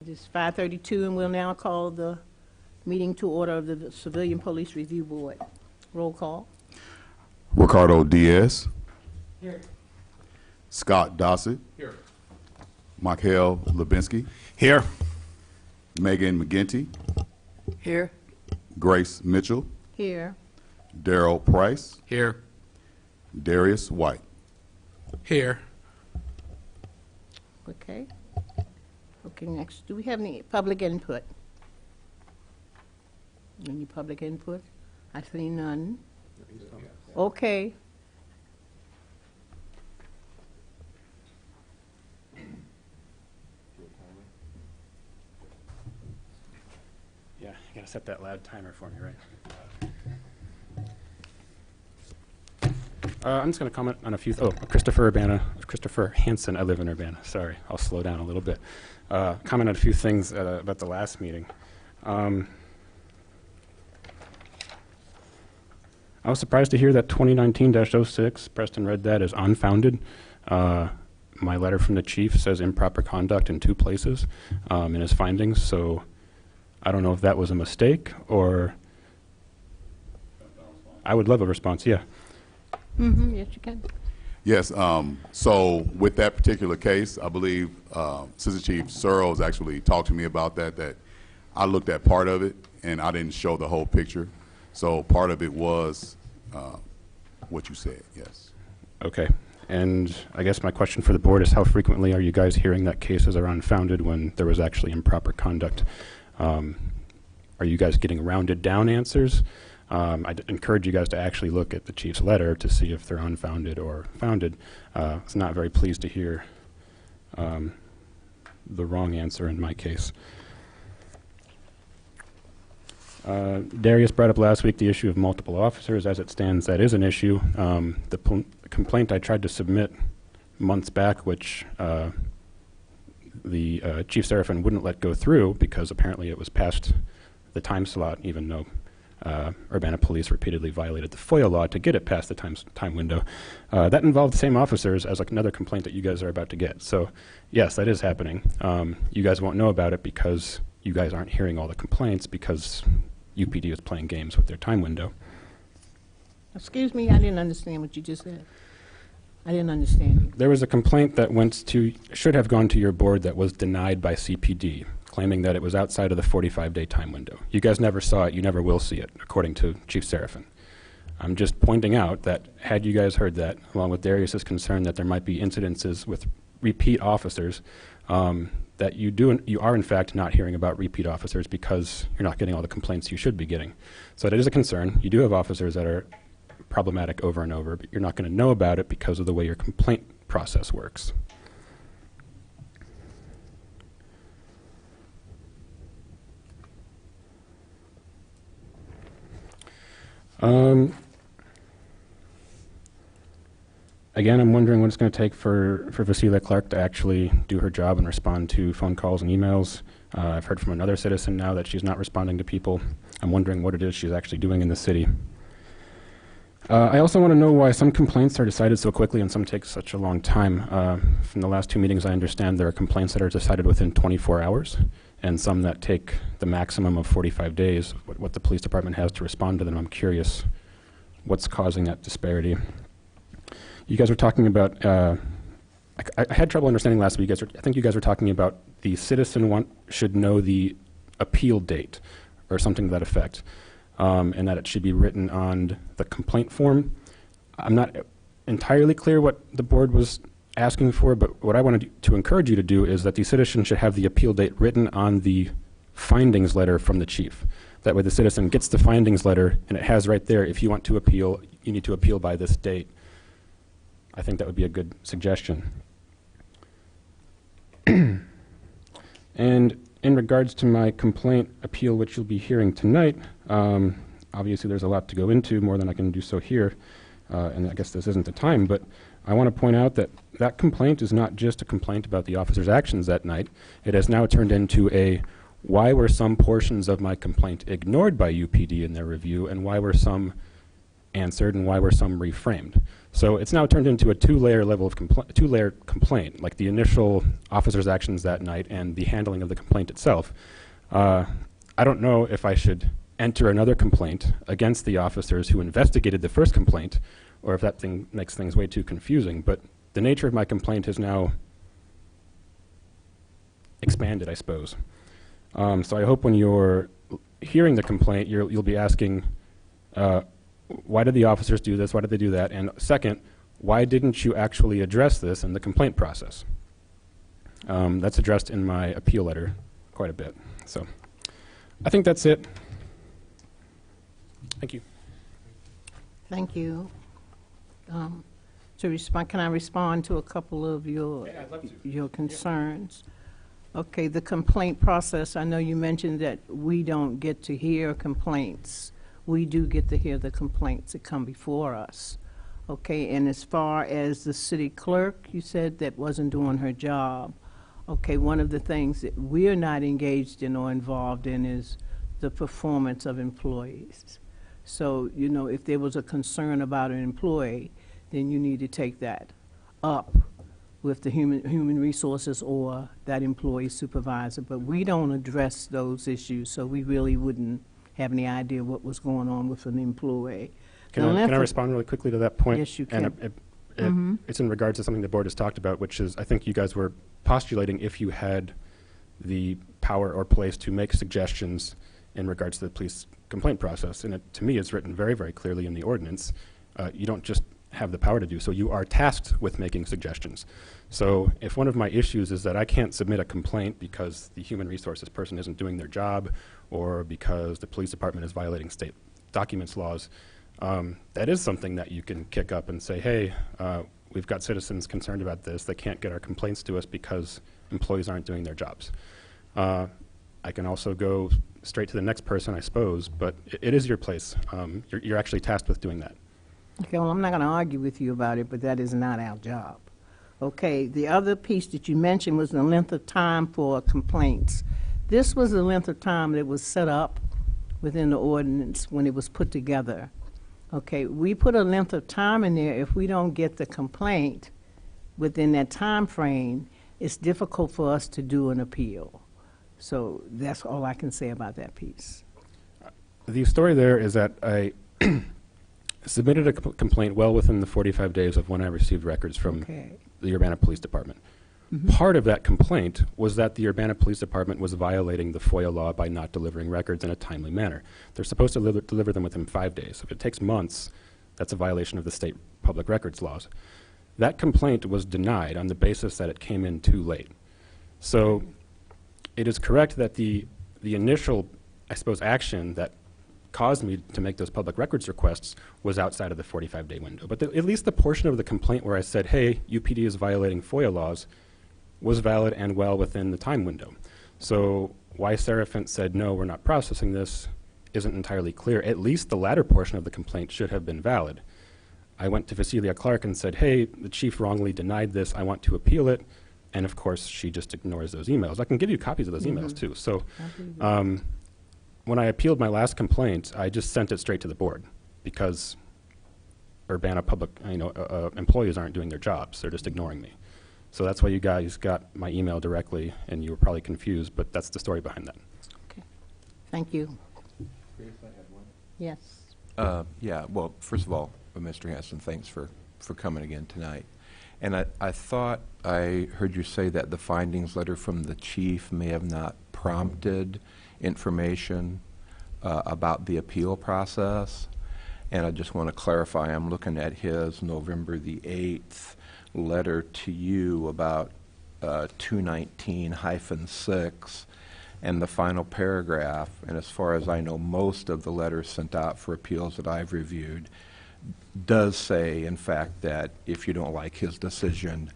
It is 5:32, and we'll now call the meeting to order of the Civilian Police Review Board. Roll call. Ricardo Diaz. Here. Scott Dossett. Here. Michael Lubinsky. Here. Megan McGinty. Here. Grace Mitchell. Here. Daryl Price. Here. Darius White. Here. Okay. Okay, next. Do we have any public input? Any public input? I see none. Okay. Yeah, you gotta set that loud timer for me, right? I'm just gonna comment on a few. Christopher Hansen. I live in Urbana. Sorry, I'll slow down a little bit. Comment on a few things about the last meeting. I was surprised to hear that 2019-06, Preston read that as unfounded. My letter from the chief says improper conduct in 2 places in his findings, so I don't know if that was a mistake or I would love a response, yeah. Mm-hmm. Yes, you can. Yes, so with that particular case, I believe Assistant Chief Searles actually talked to me about that I looked at part of it and I didn't show the whole picture. So part of it was what you said, yes. Okay, and I guess my question for the board is how frequently are you guys hearing that cases are unfounded when there was actually improper conduct? Are you guys getting rounded down answers? I'd encourage you guys to actually look at the chief's letter to see if they're unfounded or founded. I was not very pleased to hear the wrong answer in my case. Darius brought up last week the issue of multiple officers. As it stands, that is an issue. The complaint I tried to submit months back, which the Chief Seraphin wouldn't let go through because apparently it was past the time slot, even though Urbana Police repeatedly violated the FOIA law to get it past the time window. That involved the same officers as like another complaint that you guys are about to get. So yes, that is happening. You guys won't know about it because you guys aren't hearing all the complaints because UPD is playing games with their time window. Excuse me, I didn't understand what you just said. I didn't understand you. There was a complaint that should have gone to your board that was denied by CPD, claiming that it was outside of the 45-day time window. You guys never saw it, you never will see it, according to Chief Seraphin. I'm just pointing out that had you guys heard that, along with Darius's concern that there might be incidences with repeat officers, that you are in fact not hearing about repeat officers because you're not getting all the complaints you should be getting. So that is a concern. You do have officers that are problematic over and over, but you're not going to know about it because of the way your complaint process works. Again, I'm wondering what it's going to take for Vasila Clark to actually do her job and respond to phone calls and emails. I've heard from another citizen now that she's not responding to people. I'm wondering what it is she's actually doing in the city. I also want to know why some complaints are decided so quickly and some take such a long time. From the last 2 meetings, I understand there are complaints that are decided within 24 hours and some that take the maximum of 45 days, what the police department has to respond to them. I'm curious what's causing that disparity. You guys were talking about, I had trouble understanding last week. I think you guys were talking about the citizen should know the appeal date or something to that effect, and that it should be written on the complaint form. I'm not entirely clear what the board was asking for, but what I wanted to encourage you to do is that the citizen should have the appeal date written on the findings letter from the chief. That way the citizen gets the findings letter and it has right there, if you want to appeal, you need to appeal by this date. I think that would be a good suggestion. And in regards to my complaint appeal, which you'll be hearing tonight, obviously there's a lot to go into, more than I can do so here, and I guess this isn't the time, but I want to point out that that complaint is not just a complaint about the officer's actions that night. It has now turned into a why were some portions of my complaint ignored by UPD in their review, and why were some answered and why were some reframed. So it's now turned into a two-layer complaint, like the initial officer's actions that night and the handling of the complaint itself. I don't know if I should enter another complaint against the officers who investigated the first complaint, or if that thing makes things way too confusing. But the nature of my complaint has now expanded, I suppose. So I hope when you're hearing the complaint, you'll be asking, why did the officers do this? Why did they do that? And second, why didn't you actually address this in the complaint process? That's addressed in my appeal letter quite a bit. So I think that's it. Thank you. Thank you. To respond, can I respond to a couple of your concerns? Okay, the complaint process, I know you mentioned that we don't get to hear complaints. We do get to hear the complaints that come before us. Okay, and as far as the city clerk, you said that wasn't doing her job. Okay, one of the things that we're not engaged in or involved in is the performance of employees. So, you know, if there was a concern about an employee, then you need to take that up with the human resources or that employee supervisor. But we don't address those issues, so we really wouldn't have any idea what was going on with an employee. Can I respond really quickly to that point? Yes, you can. And it's in regards to something the board has talked about, which is I think you guys were postulating if you had the power or place to make suggestions in regards to the police complaint process. And to me, it's written very, very clearly in the ordinance. You don't just have the power to do so. You are tasked with making suggestions. So if one of my issues is that I can't submit a complaint because the human resources person isn't doing their job or because the police department is violating state documents laws, that is something that you can kick up and say, hey, we've got citizens concerned about this. They can't get our complaints to us because employees aren't doing their jobs. I can also go straight to the next person, I suppose, but it is your place. You're actually tasked with doing that. Okay, well, I'm not going to argue with you about it, but that is not our job. Okay, the other piece that you mentioned was the length of time for complaints. This was the length of time that was set up within the ordinance when it was put together. Okay, we put a length of time in there. If we don't get the complaint within that time frame, it's difficult for us to do an appeal. So that's all I can say about that piece. The story there is that I submitted a complaint well within the 45 days of when I received records from the Urbana Police Department. Part of that complaint was that the Urbana Police Department was violating the FOIA law by not delivering records in a timely manner. They're supposed to deliver them within 5 days. If it takes months, that's a violation of the state public records laws. That complaint was denied on the basis that it came in too late. So it is correct that the initial, I suppose, action that caused me to make those public records requests was outside of the 45-day window. But at least the portion of the complaint where I said, hey, UPD is violating FOIA laws was valid and well within the time window. So why Serafint said, no, we're not processing this isn't entirely clear. At least the latter portion of the complaint should have been valid. I went to Vasilia Clark and said, hey, the chief wrongly denied this. I want to appeal it. And of course, she just ignores those emails. I can give you copies of those emails too. So when I appealed my last complaint, I just sent it straight to the board because Urbana public, employees aren't doing their jobs. They're just ignoring me. So that's why you guys got my email directly, and you were probably confused, but that's the story behind that. Okay. Thank you. Yes. Yeah, well, first of all, Mr. Hanson, thanks for coming again tonight. And I thought I heard you say that the findings letter from the chief may have not prompted information about the appeal process. And I just want to clarify, I'm looking at his November the 8th letter to you about 219-6 and the final paragraph. And as far as I know, most of the letters sent out for appeals that I've reviewed does say, in fact, that if you don't like his decision,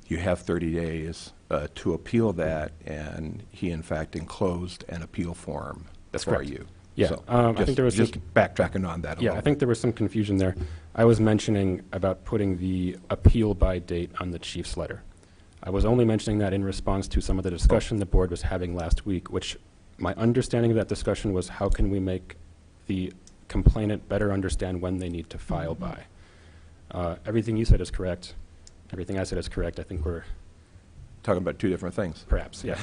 you have 30 days to appeal that, and he, in fact, enclosed an appeal form for you. Yeah, so I think there was just backtracking on that a little I think there was some confusion there. I was mentioning about putting the appeal by date on the chief's letter. I was only mentioning that in response to some of the discussion the board was having last week, which my understanding of that discussion was how can we make the complainant better understand when they need to file by. Everything you said is correct. Everything I said is correct. I think we're Talking about two different things. perhaps, yeah.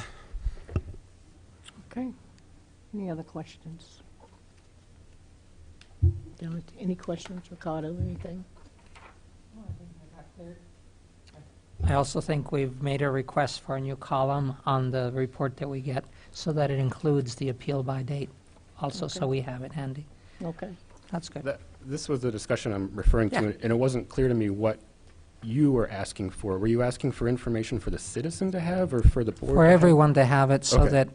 Okay. Any other questions? Any questions, Ricardo, anything? I also think we've made a request for a new column on the report that we get so that it includes the appeal by date also, so Okay. we have it handy. Okay. That's good. This was the discussion I'm referring to, Yeah. and it wasn't clear to me what you were asking for. Were you asking for information for the citizen to have or for the board? For to have? everyone to have it so Okay. that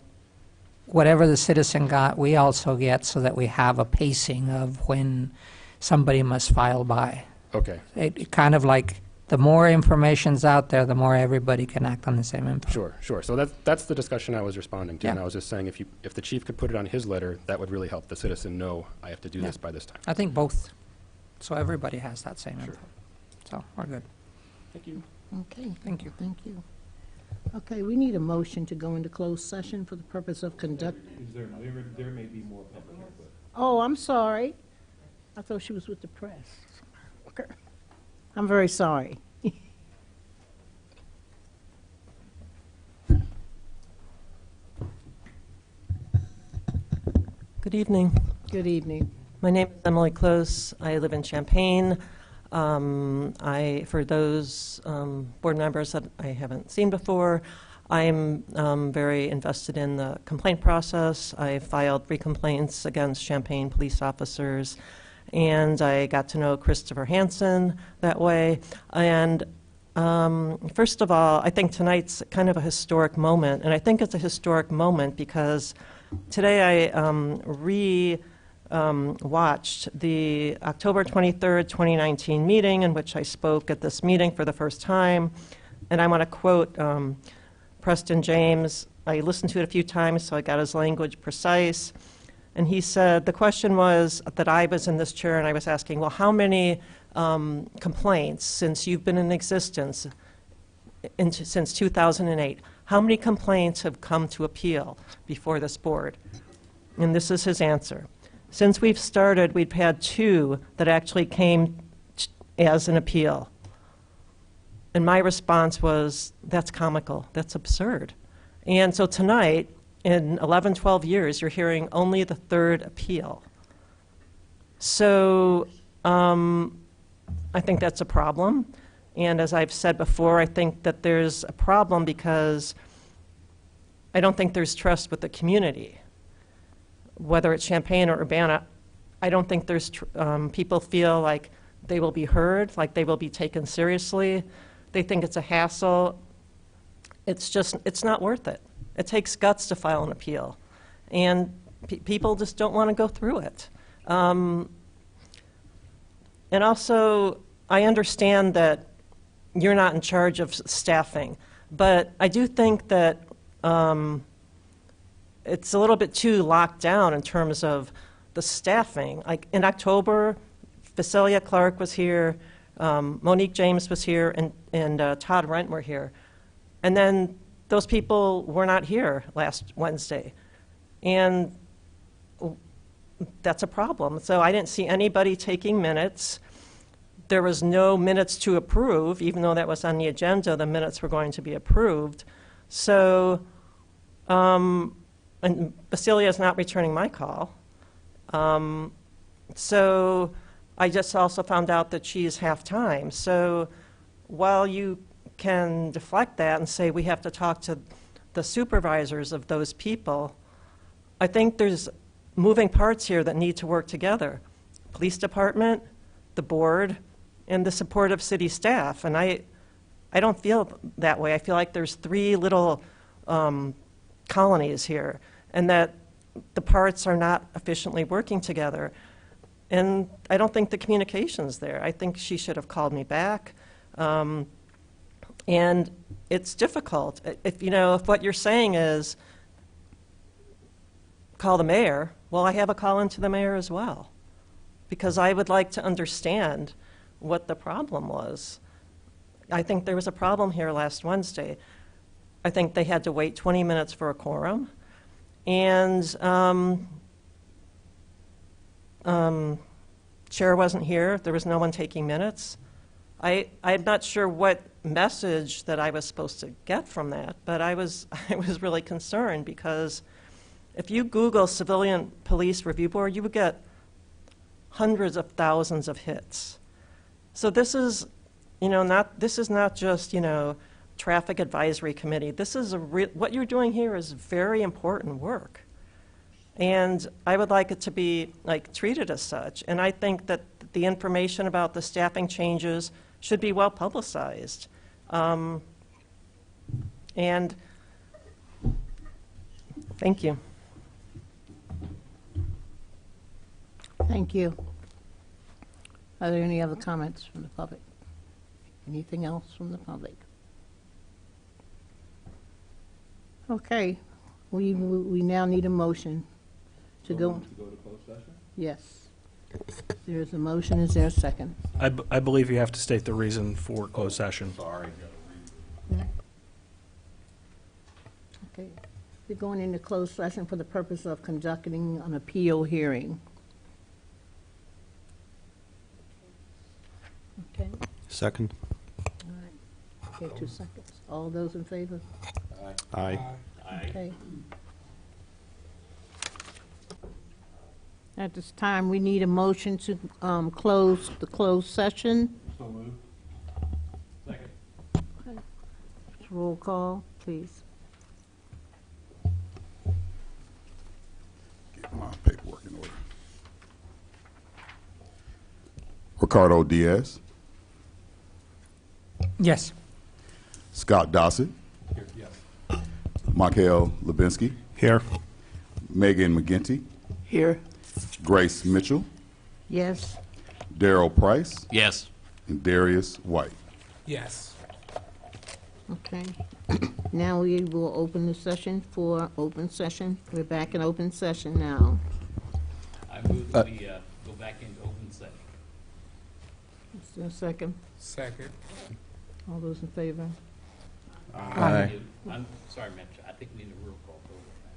whatever the citizen got, we also get so that we have a pacing of when somebody must file by. Okay, It kind of like the more information's out there, the more everybody can act on the same info. sure. So that's the discussion I was responding to, and Yeah. I was just saying if the chief could put it on his letter, that would really help the citizen know I have to do Yeah. this by this time. I think both. So everybody has that same Sure. info. So we're good. Thank you. Okay. Thank you. Thank you. Okay, we need a motion to go into closed session for the purpose of conduct. There may be more public input. Oh, I'm sorry. I thought she was with the press. Okay. I'm very sorry. Good evening. Good evening. My name is Emily Close. I live in Champaign. For those board members that I haven't seen before, I'm very invested in the complaint process. I filed 3 complaints against Champaign police officers, and I got to know Christopher Hansen that way. And first of all, I think tonight's kind of a historic moment, and I think it's a historic moment because today I watched the October 23rd, 2019 meeting in which I spoke at this meeting for the first time. And I want to quote Preston James. I listened to it a few times, so I got his language precise. And he said, the question was that I was in this chair and I was asking, well, how many complaints since you've been in existence since 2008? How many complaints have come to appeal before this board? And this is his answer. Since we've started, we've had 2 that actually came as an appeal. And my response was, that's comical, that's absurd. And so tonight, in 11, 12 years, you're hearing only the 3rd appeal. So I think that's a problem. And as I've said before, I think that there's a problem because I don't think there's trust with the community. Whether it's Champaign or Urbana, I don't think there's people feel like they will be heard, like they will be taken seriously. They think it's a hassle. It's not worth it. It takes guts to file an appeal. And people just don't want to go through it. And also, I understand that you're not in charge of staffing, but I do think that it's a little bit too locked down in terms of the staffing. Like in October, Vasilia Clark was here, Monique James was here, and Todd Rent were here. And then those people were not here last Wednesday. And that's a problem. So I didn't see anybody taking minutes. There was no minutes to approve, even though that was on the agenda, the minutes were going to be approved. So, and Vasilia is not returning my call. So I just also found out that she is half-time. So while you can deflect that and say we have to talk to the supervisors of those people, I think there's moving parts here that need to work together. Police department, the board, and the support of city staff. And I don't feel that way. I feel like there's 3 little colonies here, and that the parts are not efficiently working together. And I don't think the communication's there. I think she should have called me back. And it's difficult. If what you're saying is call the mayor, well, I have a call into the mayor as well, because I would like to understand what the problem was. I think there was a problem here last Wednesday. I think they had to wait 20 minutes for a quorum. And Chair wasn't here. There was no one taking minutes. I'm not sure what message that I was supposed to get from that, but I was really concerned because if you Google Civilian Police Review Board, you would get hundreds of thousands of hits. So this is, this is not just, Traffic Advisory Committee. This is what you're doing here is very important work. And I would like it to be treated as such. And I think that the information about the staffing changes should be well publicized. And thank you. Thank you. Are there any other comments from the public? Anything else from the public? Okay, we now need a motion to go. To go to closed session? Yes. There is a motion. Is there a second? I believe you have to state the reason for closed session. Sorry. Okay. We're going into closed session for the purpose of conducting an appeal hearing. Okay. Second. All right. Okay, 2 seconds. All those in favor? Aye. Okay. At this time, we need a motion to close the closed session. So moved. Second. Roll call, please. Get my paperwork in order. Ricardo Diaz, Yes. Scott Dossett, Yes. Michael Lubinsky, Here. Megan McGinty, Here. Grace Mitchell, Yes. Daryl Price, Yes. and Darius White. Yes. Okay. Now we will open the session for open session. We're back in open session now. I move that we go back into open session. Is there a second? Second. All those in favor? Aye. I'm sorry, Mitch, I think we need a roll call.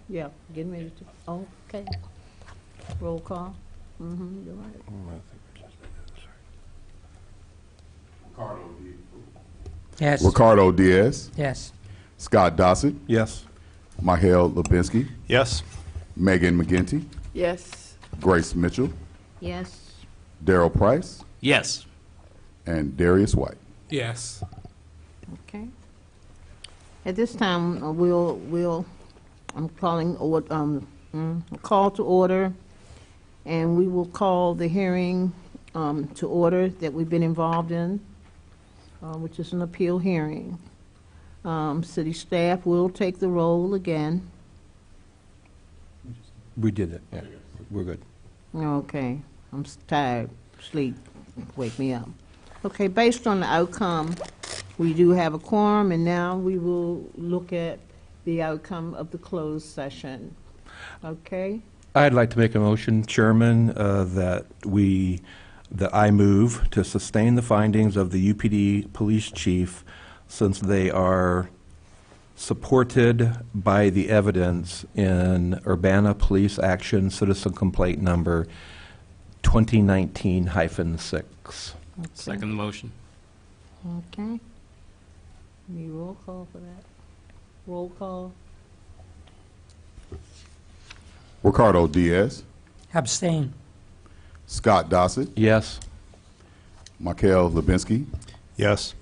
Yeah, getting ready to, okay. Roll call? Mm-hmm, you're right. Yes. Ricardo Diaz, Yes. Scott Dossett, Yes. Michael Lubinsky, Yes. Megan McGinty, Yes. Grace Mitchell, Yes. Daryl Price, Yes. and Darius White. Yes. Okay. At this time, I'm calling a call to order, and we will call the hearing to order that we've been involved in, which is an appeal hearing. City staff will take the roll again. We did it, yeah. We're good. Okay, I'm tired, sleep, wake me up. Okay, based on the outcome, we do have a quorum, and now we will look at the outcome of the closed session. Okay? I'd like to make a motion, Chairman, that I move to sustain the findings of the UPD Police Chief since they are supported by the evidence in Urbana Police Action Citizen Complaint Number 2019-6. Second motion. Okay. Need roll call for that? Roll call? Ricardo Diaz, Abstain. Scott Dossett, Yes. Michael Lubinsky, Yes.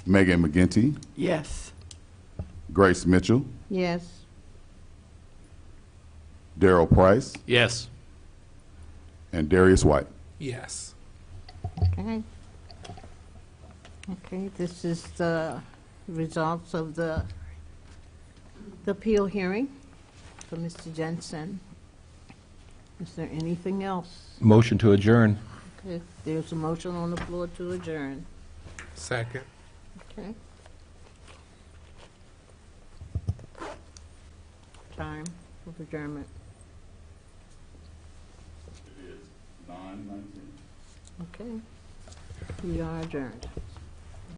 Megan McGinty, Yes. Grace Mitchell, Yes. Daryl Price, Yes. and Darius White. Yes. Okay. Okay, this is the results of the appeal hearing for Mr. Jensen. Is there anything else? Motion to adjourn. Okay, there's a motion on the floor to adjourn. Second. Okay. Time of adjournment. It is 9:19. Okay. We are adjourned.